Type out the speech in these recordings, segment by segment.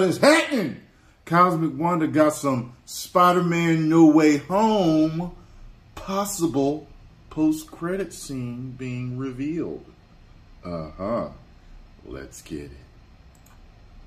What is happening? Cosmic Wonder got some Spider-Man No Way Home possible post-credit scene being revealed. Let's get it.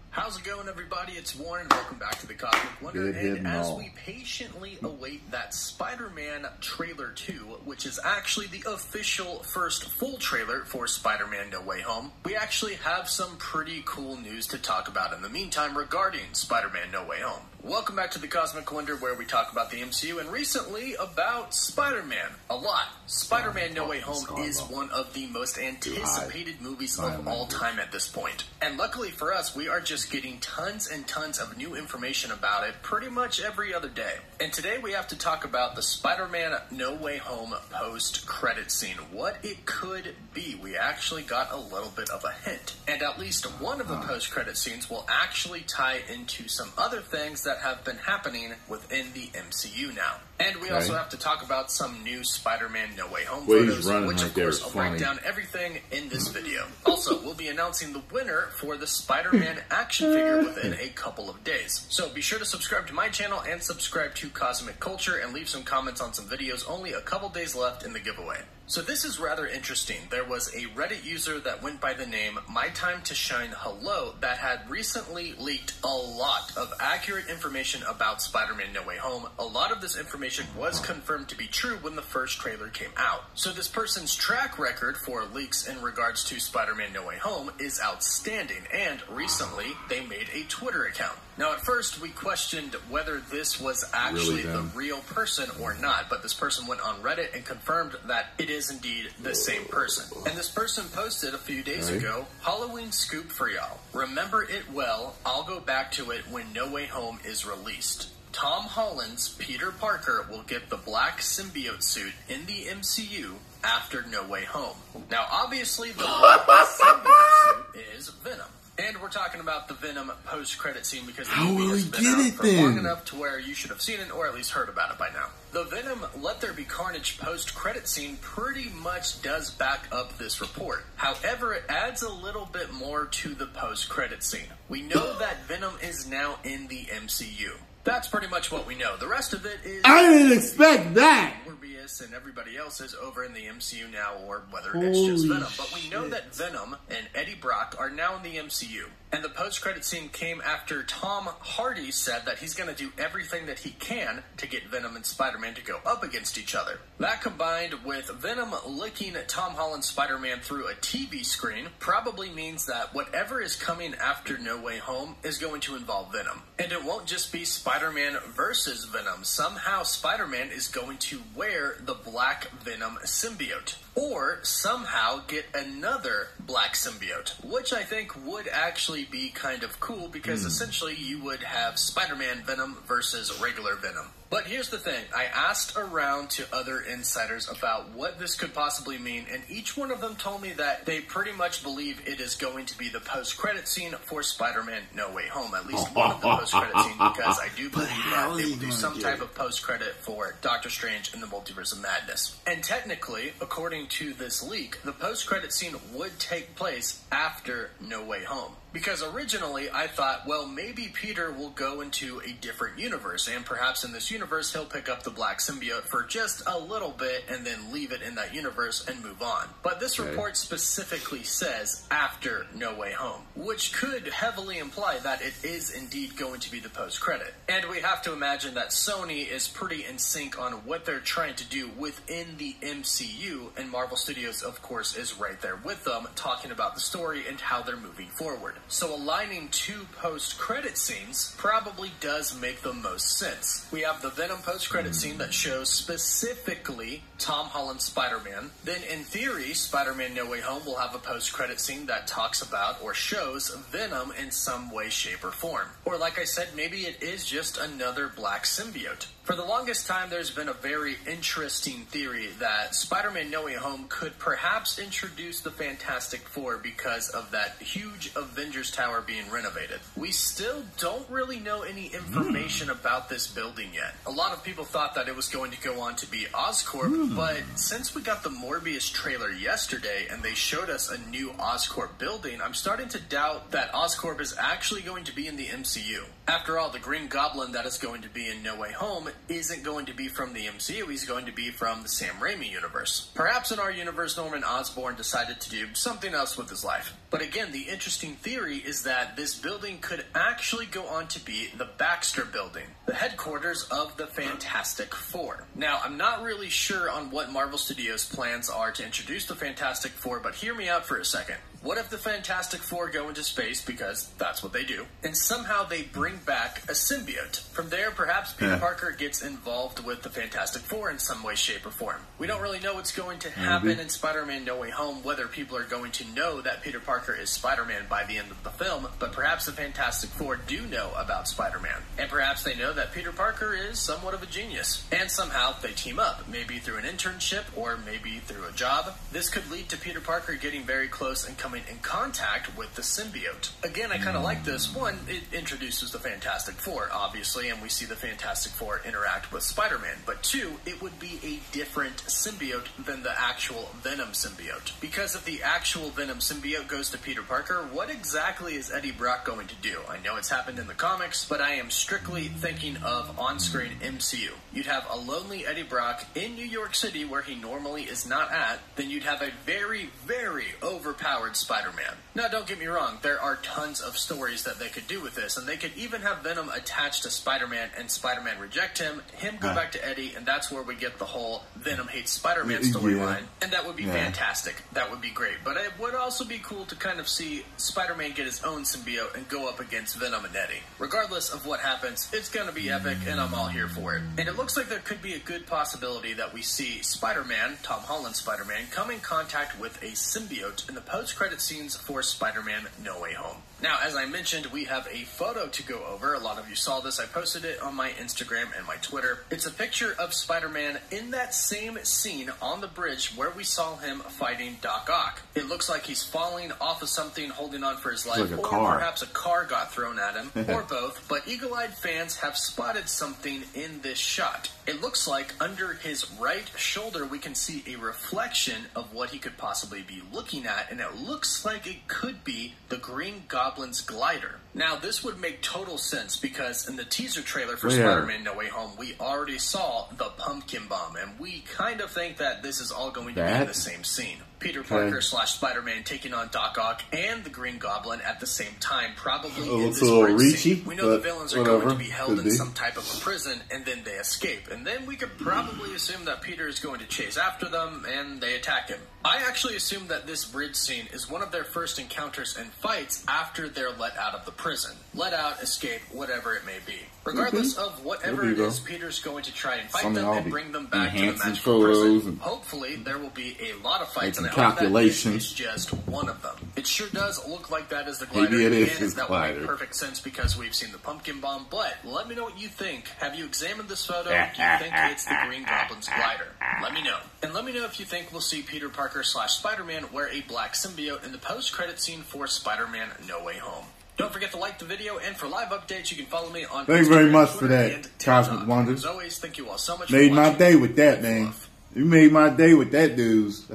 How's it going, everybody? It's Warren. Welcome back to the Cosmic Wonder. And as we patiently await that Spider-Man Trailer 2, which is actually the official first full trailer for Spider-Man No Way Home, we actually have some pretty cool news to talk about in the meantime regarding Spider-Man No Way Home. Welcome back to the Cosmic Wonder, where we talk about the MCU and recently about Spider-Man. A lot. Spider-Man No Way Home is one of the most anticipated movies of all time at this point. And luckily for us, we are just getting tons and tons of new information about it pretty much every other day. And today we have to talk about the Spider-Man No Way Home post-credit scene. What it could be. We actually got a little bit of a hint. And at least one of the post-credit scenes will actually tie into some other things that have been happening within the MCU now. And we also have to talk about some new Spider-Man No Way Home photos, which of course will break down everything in this video. Also, we'll be announcing the winner for the Spider-Man action figure within a couple of days. So be sure to subscribe to my channel and subscribe to Cosmic Culture and leave some comments on some videos. Only a couple days left in the giveaway. So this is rather interesting. There was a Reddit user that went by the name My Time to Shine Hello that had recently leaked a lot of accurate information about Spider-Man No Way Home. A lot of this information was confirmed to be true when the first trailer came out. So this person's track record for leaks in regards to Spider-Man No Way Home is outstanding, and recently they made a Twitter account. Now at first we questioned whether this was actually the real person or not, but this person went on Reddit and confirmed that it is indeed the same person. And this person posted a few days ago, Halloween scoop for y'all. Remember it well, I'll go back to it when No Way Home is released. Tom Holland's Peter Parker will get the black symbiote suit in the MCU after No Way Home. Now obviously the black symbiote suit is Venom. And we're talking about the Venom post-credit scene because the movie has been out for long enough to where you should have seen it or at least heard about it by now. The Venom Let There Be Carnage post-credit scene pretty much does back up this report. However, it adds a little bit more to the post-credit scene. We know that Venom is now in the MCU. That's pretty much what we know. The rest of it is... I didn't expect that! Morbius and everybody else is over in the MCU now, or whether it's just Venom. But we know that Venom and Eddie Brock are now in the MCU. And the post-credit scene came after Tom Hardy said that he's going to do everything that he can to get Venom and Spider-Man to go up against each other. That combined with Venom licking Tom Holland's Spider-Man through a TV screen probably means that whatever is coming after No Way Home is going to involve Venom. And it won't just be Spider-Man versus Venom. Somehow Spider-Man is going to wear the black Venom symbiote. Or somehow get another black symbiote, which I think would actually be kind of cool because essentially you would have Spider-Man Venom versus regular Venom. But here's the thing, I asked around to other insiders about what this could possibly mean, and each one of them told me that they pretty much believe it is going to be the post-credit scene for Spider-Man No Way Home, at least one of the post-credit scenes, because I do believe that they will do some type of post-credit for Doctor Strange in the Multiverse of Madness. And technically, according to this leak, the post-credit scene would take place after No Way Home. Because originally I thought, well, maybe Peter will go into a different universe, and perhaps in this universe he'll pick up the black symbiote for just a little bit and then leave it in that universe and move on. But this report specifically says after No Way Home, which could heavily imply that it is indeed going to be the post-credit. And we have to imagine that Sony is pretty in sync on what they're trying to do within the MCU, and Marvel Studios, of course, is right there with them, talking about the story and how they're moving forward. So aligning two post-credit scenes probably does make the most sense. We have the Venom post-credit scene that shows specifically Tom Holland's Spider-Man. Then in theory, Spider-Man No Way Home will have a post-credit scene that talks about or shows Venom in some way, shape, or form. Or like I said, maybe it is just another black symbiote. For the longest time, there's been a very interesting theory that Spider-Man No Way Home could perhaps introduce the Fantastic Four because of that huge Avengers Tower being renovated. We still don't really know any information about this building yet. A lot of people thought that it was going to go on to be Oscorp, but since we got the Morbius trailer yesterday and they showed us a new Oscorp building, I'm starting to doubt that Oscorp is actually going to be in the MCU. After all, the Green Goblin that is going to be in No Way Home isn't going to be from the MCU, he's going to be from the Sam Raimi universe. Perhaps in our universe, Norman Osborn decided to do something else with his life. But again, the interesting theory is that this building could actually go on to be the Baxter Building, the headquarters of the Fantastic Four. Now, I'm not really sure on what Marvel Studios' plans are to introduce the Fantastic Four, but hear me out for a second. What if the Fantastic Four go into space, because that's what they do, and somehow they bring back a symbiote? From there, perhaps Peter Parker gets involved with the Fantastic Four in some way, shape, or form. We don't really know what's going to happen in Spider-Man No Way Home, whether people are going to know that Peter Parker is Spider-Man by the end of the film, but perhaps the Fantastic Four do know about Spider-Man. And perhaps they know that Peter Parker is somewhat of a genius. And somehow they team up, maybe through an internship or maybe through a job. This could lead to Peter Parker getting very close and coming in contact with the symbiote. Again, I kind of like this. One, it introduces the Fantastic Four, obviously, and we see the Fantastic Four interact with Spider-Man. But two, it would be a different symbiote than the actual Venom symbiote. Because if the actual Venom symbiote goes to Peter Parker, what exactly is Eddie Brock going to do? I know it's happened in the comics, but I am strictly thinking of on-screen MCU. You'd have a lonely Eddie Brock in New York City where he normally is not at, then you'd have a very, very overpowered Spider-Man. Now, don't get me wrong, there are tons of stories that they could do with this, and they could even have Venom attached to Spider-Man and Spider-Man reject him go back to Eddie, and that's where we get the whole Venom hates Spider-Man storyline, and that would be fantastic. That would be great. But it would also be cool to kind of see Spider-Man get his own symbiote and go up against Venom and Eddie. Regardless of what happens, it's going to be epic, and I'm all here for it. And it looks like there could be a good possibility that we see Spider-Man, Tom Holland's Spider-Man, come in contact with a symbiote in the post-credit scenes for Spider-Man No Way Home. Now, as I mentioned, we have a photo to go over. A lot of you saw this. I posted it on my Instagram and my Twitter. It's a picture of Spider-Man in that same scene on the bridge where we saw him fighting Doc Ock. It looks like he's falling off of something, holding on for his life, like or perhaps a car got thrown at him, or both. But eagle-eyed fans have spotted something in this shot. It looks like under his right shoulder we can see a reflection of what he could possibly be looking at, and it looks like it could be the Green Goblin's glider. Now, this would make total sense because in the teaser trailer for Spider-Man No Way Home, we already saw the pumpkin bomb, and we kind of think that this is all going to be in the same scene. Peter Parker / Spider-Man taking on Doc Ock and the Green Goblin at the same time, probably in this bridge scene. We know the villains are going to be held in some type of a prison, and then they escape. And then we could probably assume that Peter is going to chase after them, and they attack him. I actually assume that this bridge scene is one of their first encounters and fights after they're let out of the prison. Let out, escape, whatever it may be. Regardless of whatever it is, Peter's going to try and fight them and bring them back to the magical prison. Hopefully, there will be a lot of fights, and calculations. It's just one of them. It sure does look like that is the glider. Maybe it is his that glider. Would make perfect sense because we've seen the pumpkin bomb. But let me know what you think. Have you examined this photo? Do you think it's the Green Goblin's glider? Let me know. And let me know if you think we'll see Peter Parker / Spider-Man wear a black symbiote in the post-credit scene for Spider-Man No Way Home. Don't forget to like the video, and for live updates, you can follow me on Thank you very much for that, Cosmic Wonder. As always, thank you all so much Made for watching. my day with that, man. You made my day with that, dudes.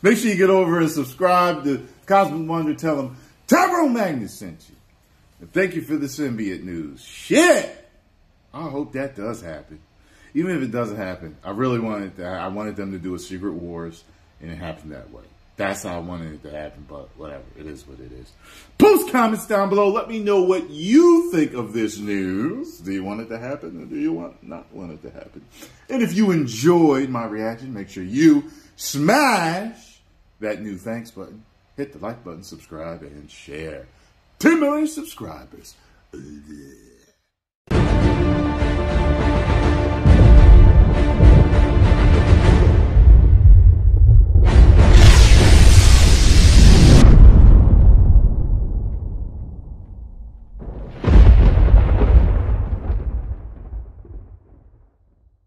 Make sure you get over and subscribe to Cosmic Wonder. Tell them Tyrone Magnus sent you. And thank you for the symbiote news. Shit! I hope that does happen. Even if it doesn't happen, I really wanted that. I wanted them to do a Secret Wars, and it happened that way. That's how I wanted it to happen, but whatever. It is what it is. Post comments down below. Let me know what you think of this news. Do you want it to happen, or do you not want it to happen? And if you enjoyed my reaction, make sure you smash that new thanks button, hit the like button, subscribe, and share. 10 million subscribers.